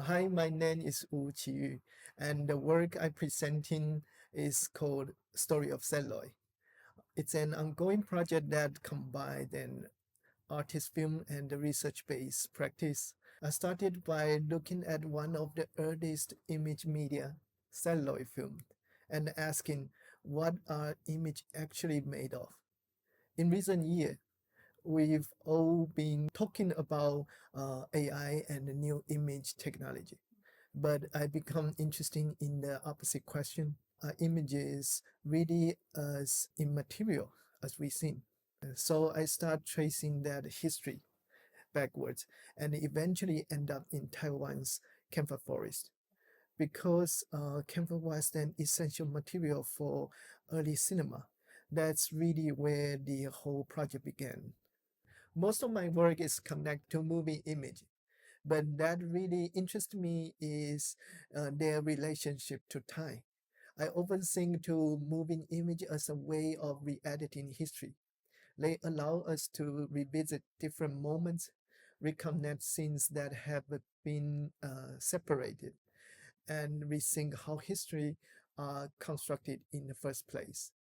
Hi, my name is Chii Yu, and the work I'm presenting is called Story of Celluloid. It's an ongoing project that combines an artist film and the research-based practice. I started by looking at one of the earliest image media, celluloid film, and asking what are image actually made of. In recent years, we've all been talking about AI and the new image technology. But I become interested in the opposite question. Are images really as immaterial as we seem? So I start tracing that history backwards and eventually end up in Taiwan's camphor forest. Because camphor was an essential material for early cinema, that's really where the whole project began. Most of my work is connected to movie image, but that really interests me is their relationship to time. I often think to moving image as a way of re-editing history. They allow us to revisit different moments, reconnect scenes that have been separated, and rethink how history are constructed in the first place.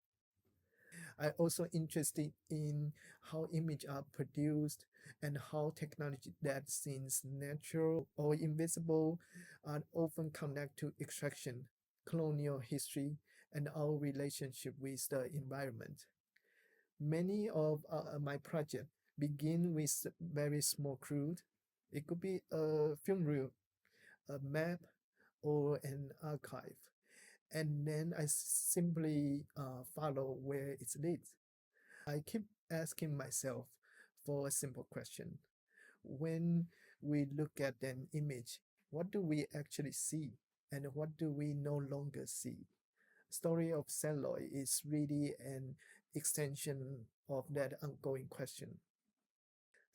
I also interested in how images are produced and how technology that seems natural or invisible are often connected to extraction, colonial history, and our relationship with the environment. Many of my projects begin with very small crude. It could be a film reel, a map, or an archive. And then I simply follow where it leads. I keep asking myself for a simple question. When we look at an image, what do we actually see and what do we no longer see? Story of celluloid is really an extension of that ongoing question.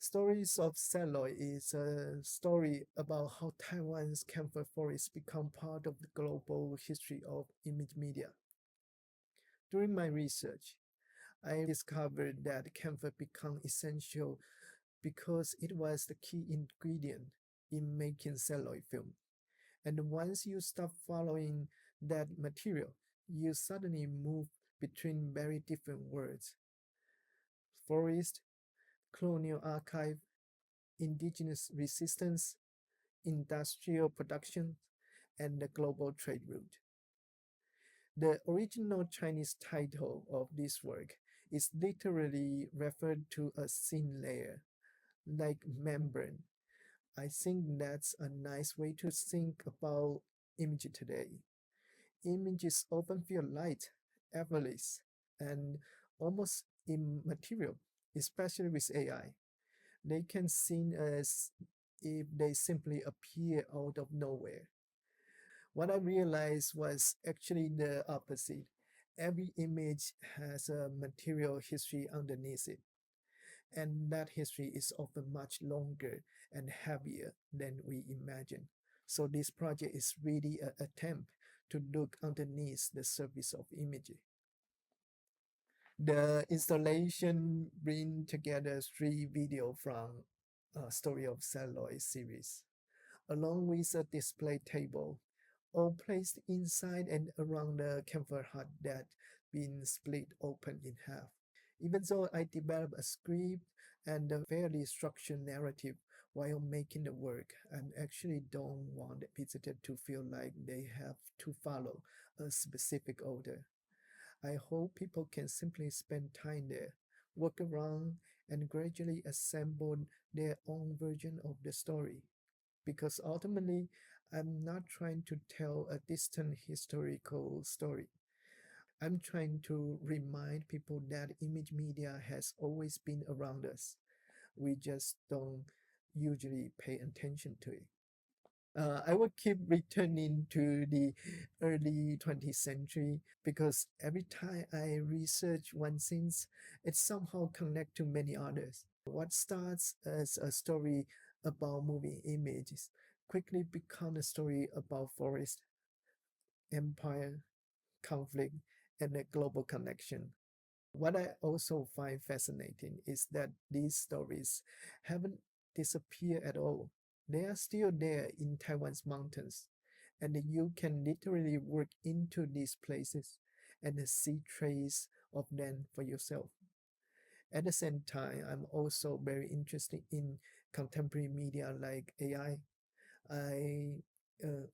Stories of Celluloid is a story about how Taiwan's camphor forests become part of the global history of image media. During my research, I discovered that camphor became essential because it was the key ingredient in making celluloid film. And once you stop following that material, you suddenly move between very different worlds. Forest, colonial archive, indigenous resistance, industrial production, and the global trade route. The original Chinese title of this work is literally referred to a thin layer, like membrane. I think that's a nice way to think about image today. Images often feel light, effortless, and almost immaterial, especially with AI. They can seem as if they simply appear out of nowhere. What I realized was actually the opposite. Every image has a material history underneath it, and that history is often much longer and heavier than we imagine. So this project is really an attempt to look underneath the surface of images. The installation brings together 3 videos from Story of Celluloid series, along with a display table, all placed inside and around the camphor hut that been split open in half. Even though I developed a script and a fairly structured narrative while making the work, I actually don't want the visitor to feel like they have to follow a specific order. I hope people can simply spend time there, work around, and gradually assemble their own version of the story. Because ultimately, I'm not trying to tell a distant historical story. I'm trying to remind people that image media has always been around us. We just don't usually pay attention to it. I will keep returning to the early 20th century because every time I research one scene, it somehow connects to many others. What starts as a story about moving images quickly becomes a story about forest, empire, conflict, and a global connection. What I also find fascinating is that these stories haven't disappeared at all. They are still there in Taiwan's mountains, and you can literally walk into these places and see traces of them for yourself. At the same time, I'm also very interested in contemporary media like AI.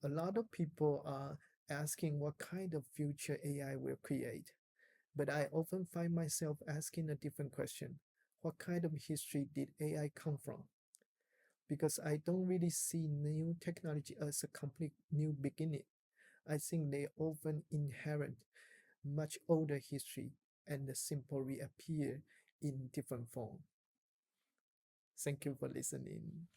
A lot of people are asking what kind of future AI will create, but I often find myself asking a different question. What kind of history did AI come from? Because I don't really see new technology as a complete new beginning. I think they often inherit much older history and simply reappear in different form. Thank you for listening.